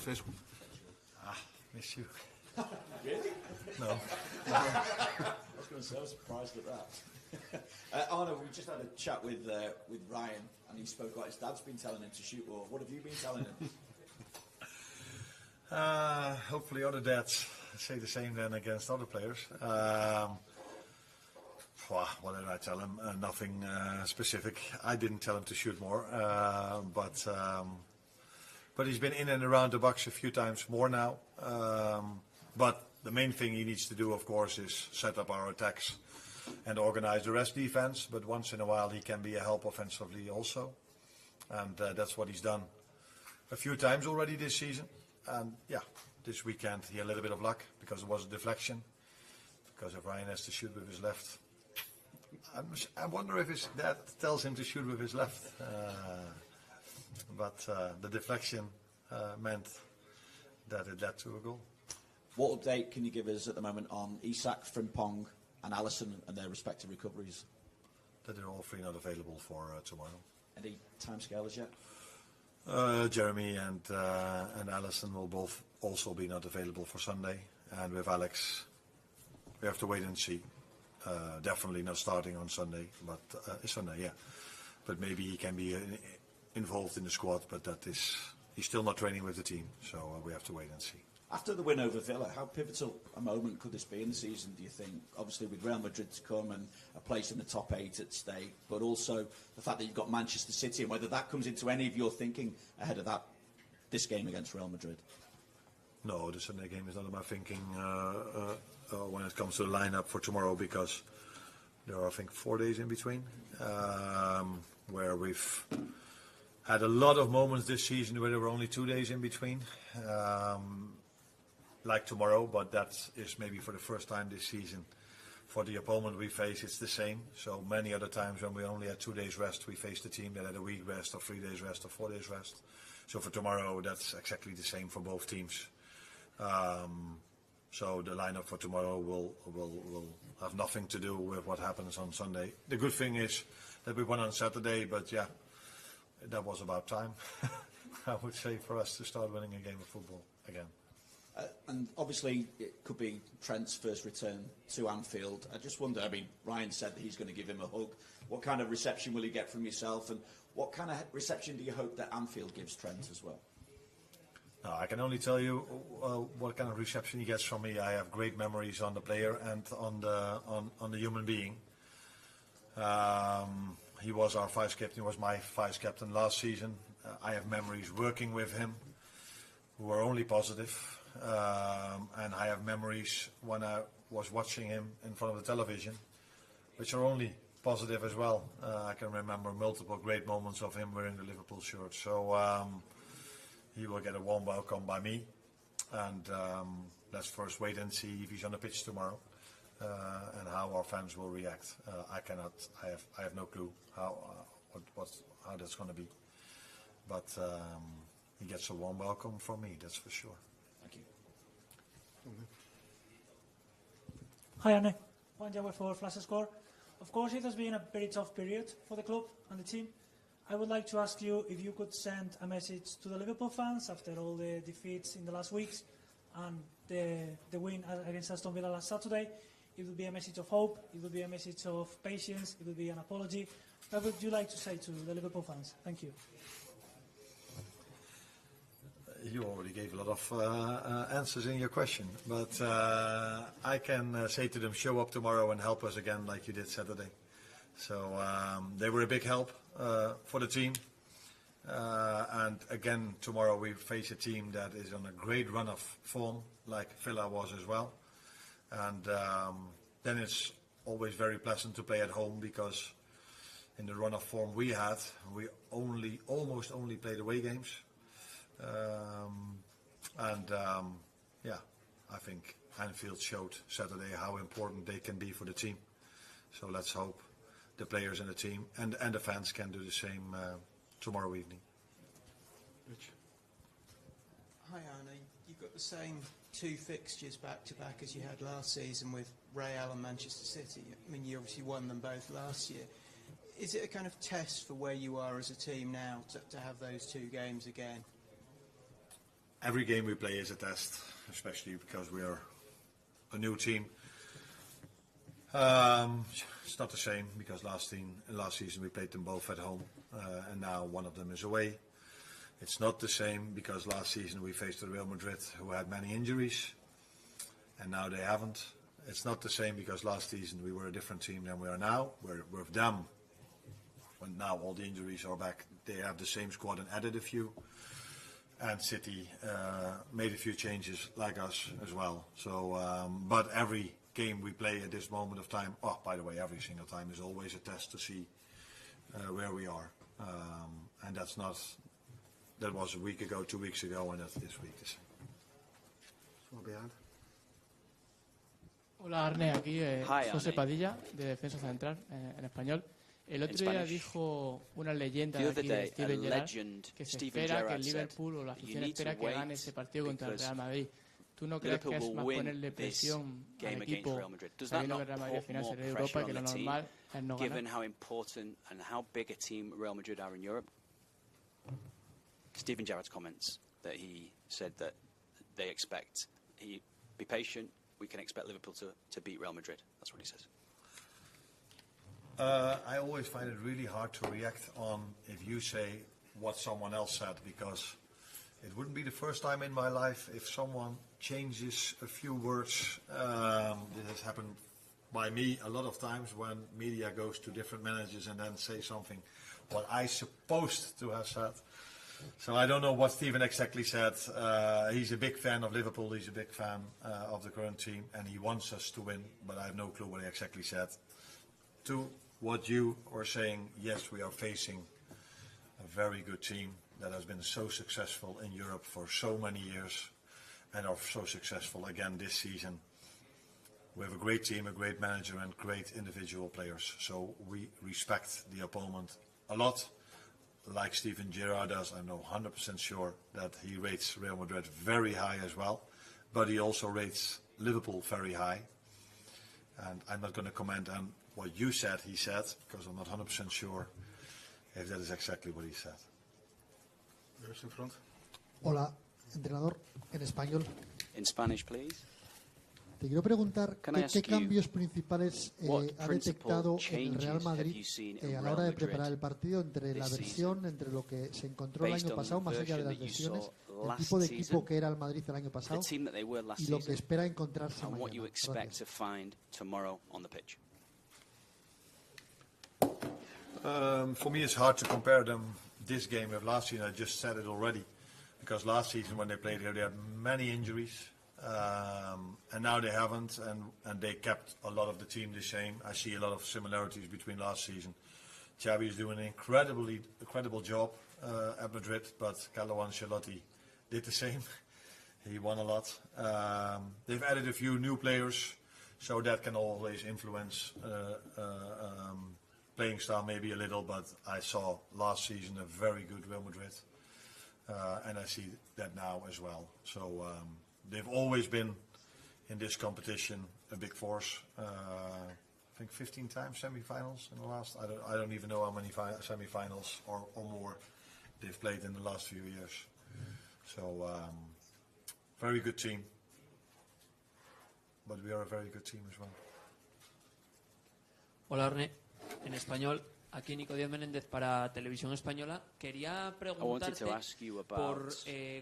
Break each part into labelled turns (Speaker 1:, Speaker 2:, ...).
Speaker 1: First one.
Speaker 2: Miss you.
Speaker 3: Really?
Speaker 2: No.
Speaker 3: I was going to say, I was surprised at that. Arno, we just had a chat with Ryan, and he spoke about his dad's been telling him to shoot more. What have you been telling him?
Speaker 2: Hopefully other dads say the same then against other players. What did I tell him? Nothing specific. I didn't tell him to shoot more, but he's been in and around the box a few times more now. But the main thing he needs to do, of course, is set up our attacks and organize the rest defense. But once in a while, he can be a help offensively also, and that's what he's done a few times already this season. And yeah, this weekend he had a little bit of luck because it was a deflection. Because if Ryan has to shoot with his left, I wonder if his dad tells him to shoot with his left. But the deflection meant that it led to a goal.
Speaker 3: What update can you give us at the moment on Isak, Frimpong and Alisson and their respective recoveries?
Speaker 2: That they're all three not available for tomorrow.
Speaker 3: Any timescale as yet?
Speaker 2: Jeremy and Alisson will both also be not available for Sunday. And with Alex, we have to wait and see. Definitely not starting on Sunday, but Sunday, yeah. But maybe he can be involved in the squad, but he's still not training with the team, so we have to wait and see.
Speaker 3: After the win over Villa, how pivotal a moment could this be in the season, do you think? Obviously with Real Madrid to come and a place in the top 8 at stake, but also the fact that you've got Manchester City, and whether that comes into any of your thinking ahead of this game against Real Madrid.
Speaker 2: No, the Sunday game is not in my thinking when it comes to the lineup for tomorrow, because there are, I think, 4 days in between, where we've had a lot of moments this season where there were only 2 days in between, like tomorrow, but that is maybe for the first time this season. For the opponent we face, it's the same. So many other times when we only had 2 days rest, we faced a team that had a week rest or 3 days rest or 4 days rest. So for tomorrow, that's exactly the same for both teams. So the lineup for tomorrow will have nothing to do with what happens on Sunday. The good thing is that we won on Saturday, but yeah, that was about time, I would say, for us to start winning a game of football again.
Speaker 3: And obviously it could be Trent's first return to Anfield. I just wonder, I mean, Ryan said that he's going to give him a hug. What kind of reception will he get from yourself, and what kind of reception do you hope that Anfield gives Trent as well?
Speaker 2: No, I can only tell you what kind of reception he gets from me. I have great memories on the player and on the human being. He was our vice captain. He was my vice captain last season. I have memories working with him who were only positive, and I have memories when I was watching him in front of the television, which are only positive as well. I can remember multiple great moments of him wearing the Liverpool shirt. So he will get a warm welcome by me, and let's first wait and see if he's on the pitch tomorrow, and how our fans will react. I have no clue how that's going to be, but he gets a warm welcome from me, that's for sure.
Speaker 3: Thank you.
Speaker 4: Hi Arne, Juan Jaume for Flash Score. Of course it has been a very tough period for the club and the team. I would like to ask you if you could send a message to the Liverpool fans after all the defeats in the last weeks and the win against Aston Villa last Saturday. It would be a message of hope, it would be a message of patience, it would be an apology. What would you like to say to the Liverpool fans? Thank you.
Speaker 2: You already gave a lot of answers in your question, but I can say to them, show up tomorrow and help us again like you did Saturday. So they were a big help for the team, and again tomorrow we face a team that is on a great run of form, like Villa was as well, and then it's always very pleasant to play at home, because in the run of form we had, we almost only played away games. Yeah, I think Anfield showed Saturday how important they can be for the team. So let's hope the players and the team and the fans can do the same tomorrow evening. Rich.
Speaker 5: Hi Arne, you've got the same 2 fixtures back to back as you had last season with Real and Manchester City. I mean, you obviously won them both last year. Is it a kind of test for where you are as a team now to have those 2 games again?
Speaker 2: every game we play is a test, especially because we are a new team. It's not the same because last season we played them both at home, and now one of them is away. It's not the same because last season we faced Real Madrid, who had many injuries, and now they haven't. It's not the same because last season we were a different team than we are now. We're with them. When now all the injuries are back, they have the same squad and added a few. And City made a few changes like us as well. So, but every game we play at this moment of time, oh, by the way, every single time is always a test to see where we are. And that was a week ago, 2 weeks ago, and that's this week.
Speaker 1: Hola Arne, aquí
Speaker 6: Hi,
Speaker 1: José
Speaker 6: Arne.
Speaker 1: Padilla, de Defensa Central, en español. El otro día
Speaker 6: Spanish.
Speaker 1: dijo una leyenda
Speaker 6: The
Speaker 1: de
Speaker 6: other
Speaker 1: aquí de
Speaker 6: day, a
Speaker 1: Steven Gerrard
Speaker 6: legend,
Speaker 1: que se
Speaker 6: Steven
Speaker 1: espera que
Speaker 6: Gerrard
Speaker 1: el
Speaker 6: said,
Speaker 1: Liverpool o la
Speaker 6: "You
Speaker 1: afición
Speaker 6: need
Speaker 1: espera
Speaker 6: to
Speaker 1: que
Speaker 6: wait
Speaker 1: gane ese partido contra el
Speaker 6: because
Speaker 1: Real Madrid. ¿Tú no crees que
Speaker 6: Liverpool
Speaker 1: es
Speaker 6: will
Speaker 1: más
Speaker 6: win
Speaker 1: ponerle
Speaker 6: this
Speaker 1: presión
Speaker 6: game
Speaker 1: al
Speaker 6: against
Speaker 1: equipo
Speaker 6: Real Madrid? Does that
Speaker 1: sabiendo que
Speaker 6: not
Speaker 1: el Real Madrid al
Speaker 6: put
Speaker 1: final
Speaker 6: more
Speaker 1: será de
Speaker 6: pressure
Speaker 1: Europa y que
Speaker 6: on
Speaker 1: lo
Speaker 6: the team,
Speaker 1: normal es no
Speaker 6: given
Speaker 1: ganar?
Speaker 6: how important and how big a team Real Madrid are in Europe? Steven Gerrard's comments that he said that they expect, be patient, we can expect Liverpool to beat Real Madrid. That's what he says.
Speaker 2: I always find it really hard to react on if you say what someone else said, because it wouldn't be the first time in my life if someone changes a few words. This has happened by me a lot of times when media goes to different managers and then say something what I supposed to have said. So I don't know what Steven exactly said. He's a big fan of Liverpool. He's a big fan of the current team, and he wants us to win. But I have no clue what he exactly said. To what you are saying, yes, we are facing a very good team that has been so successful in Europe for so many years, and are so successful again this season. We have a great team, a great manager, and great individual players. So we respect the opponent a lot. Like Steven Gerrard does, I'm 100% sure that he rates Real Madrid very high as well, but he also rates Liverpool very high. And I'm not going to comment on what you said he said, because I'm not 100% sure if that is exactly what he said.
Speaker 7: There's in front.
Speaker 8: Hola, entrenador, en español.
Speaker 6: In Spanish, please.
Speaker 8: Te quiero preguntar
Speaker 6: Can I
Speaker 8: qué
Speaker 6: ask you,
Speaker 8: cambios principales
Speaker 6: what
Speaker 8: ha
Speaker 6: principal
Speaker 8: detectado en el
Speaker 6: changes
Speaker 8: Real
Speaker 6: have
Speaker 8: Madrid
Speaker 6: you seen in
Speaker 8: a la
Speaker 6: Real
Speaker 8: hora de
Speaker 6: Madrid
Speaker 8: preparar el partido, entre la
Speaker 6: this
Speaker 8: versión, entre lo que se encontró el
Speaker 6: based
Speaker 8: año
Speaker 6: on
Speaker 8: pasado,
Speaker 6: the
Speaker 8: más allá de
Speaker 6: version
Speaker 8: las
Speaker 6: that you
Speaker 8: lesiones,
Speaker 6: saw
Speaker 8: el
Speaker 6: last
Speaker 8: tipo de
Speaker 6: season,
Speaker 8: equipo que era el Madrid el año
Speaker 6: the
Speaker 8: pasado
Speaker 6: team that they were last
Speaker 8: y lo que
Speaker 6: season,
Speaker 8: espera encontrarse
Speaker 6: and what you
Speaker 8: mañana?
Speaker 6: expect to
Speaker 8: Gracias.
Speaker 6: find tomorrow on the pitch?
Speaker 2: For me, it's hard to compare them this game with last season. I just said it already, because last season when they played here, they had many injuries, and now they haven't, and they kept a lot of the team the same. I see a lot of similarities between last season. Xavi is doing an incredible job at Madrid, but Carlo Ancelotti did the same. He won a lot. They've added a few new players, so that can always influence playing style maybe a little, but I saw last season a very good Real Madrid, and I see that now as well. So they've always been in this competition a big force. I think 15 times semi-finals in the last. I don't even know how many semi-finals or more they've played in the last few years. So very good team, but we are a very good team as well.
Speaker 9: Hola Arne, en español, aquí Nico Díaz Menéndez para Televisión Española. Quería preguntarte por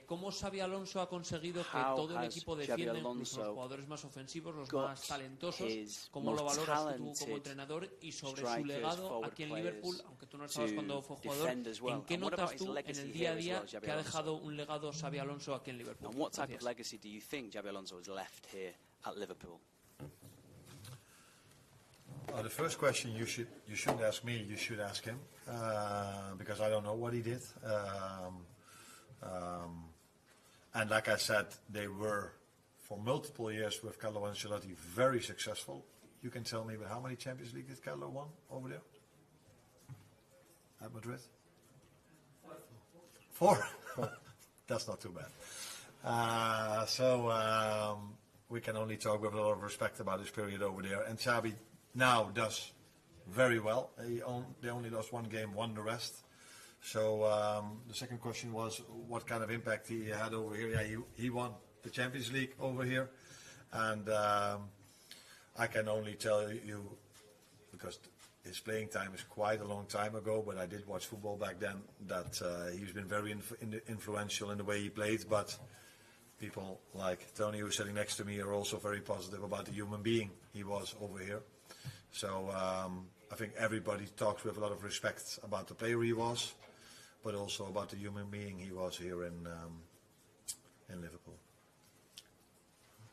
Speaker 9: cómo Xabi Alonso ha conseguido que todo el equipo defienda, incluso los jugadores más ofensivos, los más talentosos, cómo lo valoras tú como entrenador, y sobre su legado aquí en Liverpool, aunque tú no estabas cuando fue jugador, ¿en qué notas tú en el día a día que ha dejado un legado Xabi Alonso aquí en Liverpool?
Speaker 6: And what type of legacy do you think Xabi Alonso has left here at Liverpool?
Speaker 2: The first question you shouldn't ask me. You should ask him, because I don't know what he did. And like I said, they were for multiple years with Carlo Ancelotti very successful. You can tell me how many Champions League did Carlo won over there at Madrid? 4. That's not too bad. So we can only talk with a lot of respect about his period over there. And Xabi now does very well. They only lost one game, won the rest. So the second question was what kind of impact he had over here. Yeah, he won the Champions League over here, and I can only tell you, because his playing time is quite a long time ago, but I did watch football back then, that he's been very influential in the way he played. But people like Tony, who's sitting next to me, are also very positive about the human being he was over here. So I think everybody talks with a lot of respect about the player he was, but also about the human being he was here in Liverpool.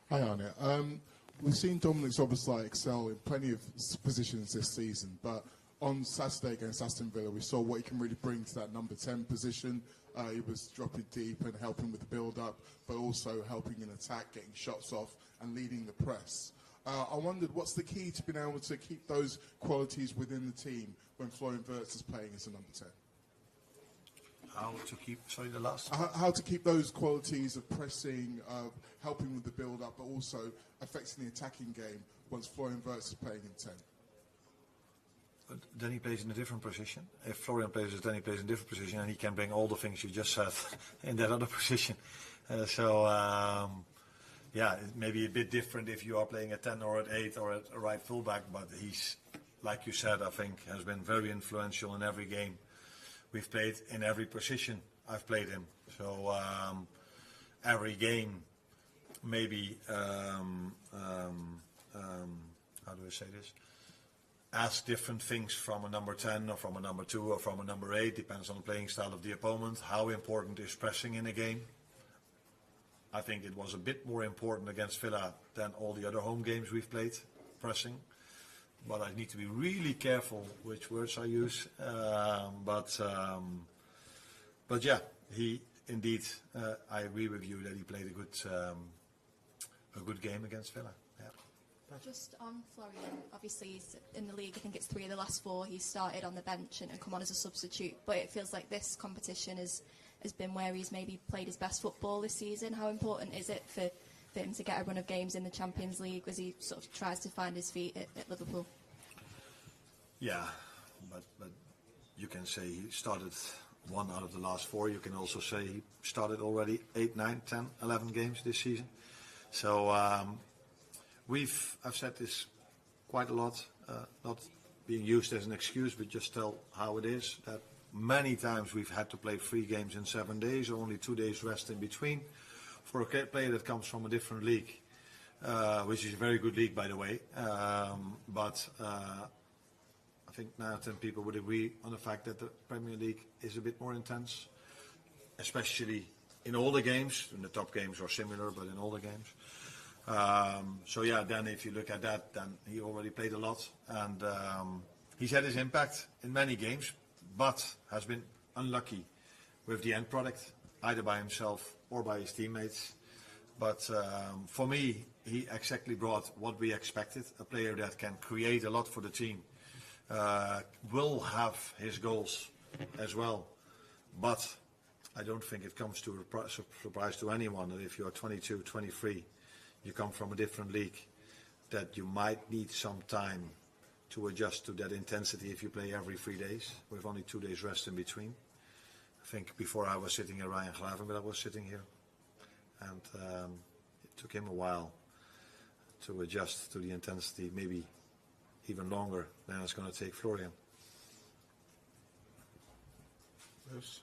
Speaker 10: Hi, Arne. We've seen Dominic Szoboszlai excel in plenty of positions this season, but on Saturday against Aston Villa, we saw what he can really bring to that number 10 position. He was dropping deep and helping with the build-up, but also helping in attack, getting shots off and leading the press. I wondered, what's the key to being able to keep those qualities within the team when Florian Wirtz is playing as a number 10?
Speaker 2: How to keep, sorry, the last?
Speaker 10: How to keep those qualities of pressing, helping with the build-up, but also affecting the attacking game once Florian Wirtz is playing in 10.
Speaker 2: But then he plays in a different position. If Florian plays, then he plays in a different position, and he can bring all the things you just said in that other position. Yeah, it may be a bit different if you are playing at 10 or at 8 or at a right fullback, but he's, like you said, I think, has been very influential in every game we've played, in every position I've played him. So every game, maybe, how do I say this? Ask different things from a number 10 or from a number 2 or from a number 8, depends on the playing style of the opponent. How important is pressing in a game? I think it was a bit more important against Villa than all the other home games we've played, pressing. But I need to be really careful which words I use. But yeah, he indeed, I agree with you that he played a good game against Villa. Yeah.
Speaker 11: Just on Florian, obviously he's in the league, I think it's 3 of the last 4 he's started on the bench and come on as a substitute, but it feels like this competition has been where he's maybe played his best football this season. How important is it for him to get a run of games in the Champions League as he sort of tries to find his feet at Liverpool?
Speaker 2: Yeah, but you can say he started 1 out of the last 4. You can also say he started already 8, 9, 10, 11 games this season. So I've said this quite a lot, not being used as an excuse, but just tell how it is, that many times we've had to play 3 games in 7 days, or only 2 days rest in between, for a player that comes from a different league, which is a very good league, by the way. But I think 9 out of 10 people would agree on the fact that the Premier League is a bit more intense, especially in all the games. In the top games are similar, but in all the games. So yeah, then if you look at that, then he already played a lot, and he's had his impact in many games, but has been unlucky with the end product, either by himself or by his teammates. But for me, he exactly brought what we expected, a player that can create a lot for the team, will have his goals as well. But I don't think it comes to a surprise to anyone that if you are 22, 23, you come from a different league, that you might need some time to adjust to that intensity if you play every 3 days, with only 2 days rest in between. I think before I was sitting here, Ryan Gravenberch was sitting here, and it took him a while to adjust to the intensity, maybe even longer than it's going to take Florian.
Speaker 7: Lewis,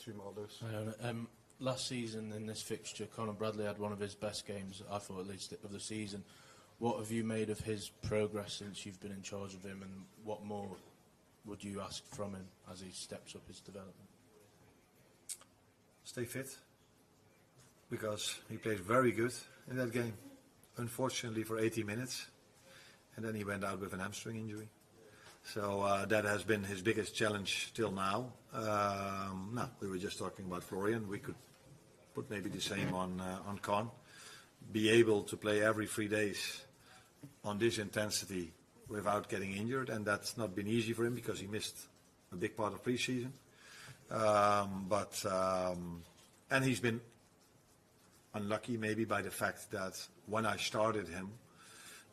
Speaker 7: two more, Lewis.
Speaker 12: Last season in this fixture, Conor Bradley had one of his best games, I thought at least, of the season. What have you made of his progress since you've been in charge of him, and what more would you ask from him as he steps up his development?
Speaker 2: Stay fit, because he played very good in that game, unfortunately for 80 minutes, and then he went out with an hamstring injury. So that has been his biggest challenge till now. No, we were just talking about Florian. We could put maybe the same on Con. Be able to play every 3 days on this intensity without getting injured, and that's not been easy for him because he missed a big part of pre-season. And he's been unlucky maybe by the fact that when I started him,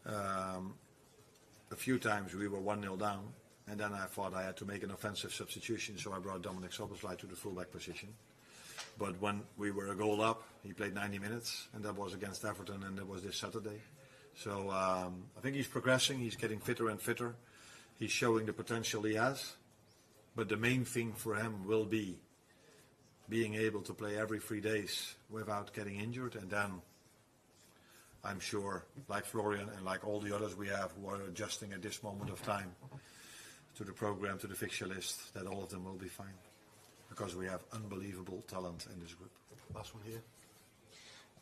Speaker 2: a few times we were 1-0 down, And then I thought I had to make an offensive substitution, so I brought Dominic Szoboszlai to the fullback position. But when we were a goal up, he played 90 minutes, and that was against Everton, and that was this Saturday. So I think he's progressing. He's getting fitter and fitter. He's showing the potential he has. But the main thing for him will be being able to play every 3 days without getting injured. And then I'm sure, like Florian and like all the others we have who are adjusting at this moment of time to the program, to the fixture list, that all of them will be fine. Because we have unbelievable talent in this group.
Speaker 7: Last one here.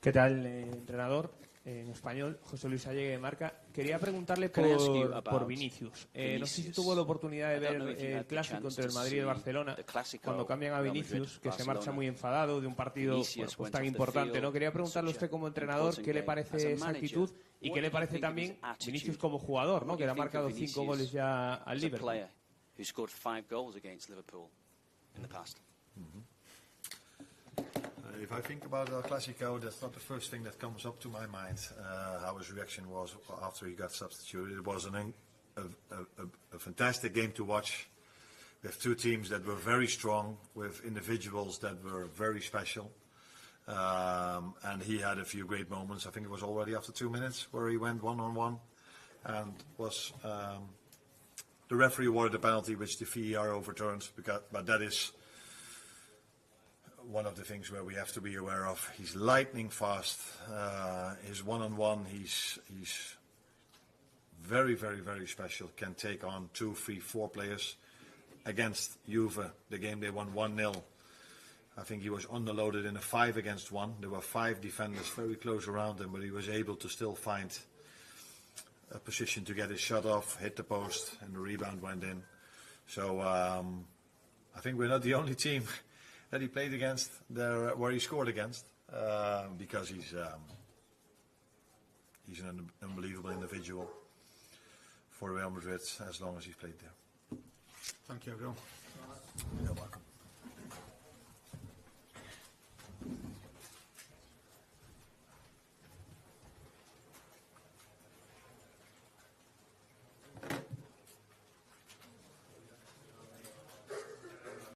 Speaker 13: ¿Qué tal, entrenador? En español, José Luis Allegue de Marca. Quería preguntarle por Vinicius. No sé si tuvo la oportunidad de ver el clásico entre el Madrid y el Barcelona, cuando cambian a Vinicius, que se marcha muy enfadado de un partido pues tan importante, ¿no? Quería preguntarle a usted como entrenador qué le parece esa actitud y qué le parece también Vinicius como jugador, ¿no? Que le ha marcado 5 goles ya al Liverpool.
Speaker 2: If I think about El Clasico, that's not the first thing that comes up to my mind, how his reaction was after he got substituted. It was a fantastic game to watch, with two teams that were very strong, with individuals that were very special. And he had a few great moments. I think it was already after 2 minutes where he went one-on-one and was... the referee awarded a penalty which the VAR overturned, but that is one of the things where we have to be aware of. He's lightning fast. His one-on-one, he's very, very, very special. Can take on 2, 3, 4 players. Against Juve, the game they won 1-0. I think he was underloaded in a 5-against-1. There were 5 defenders very close around him, but he was able to still find a position to get his shot off, hit the post, and the rebound went in. So I think we're not the only team that he played against there, where he scored against, because he's an unbelievable individual for Real Madrid as long as he's played there.
Speaker 7: Thank you, everyone.
Speaker 2: You're welcome.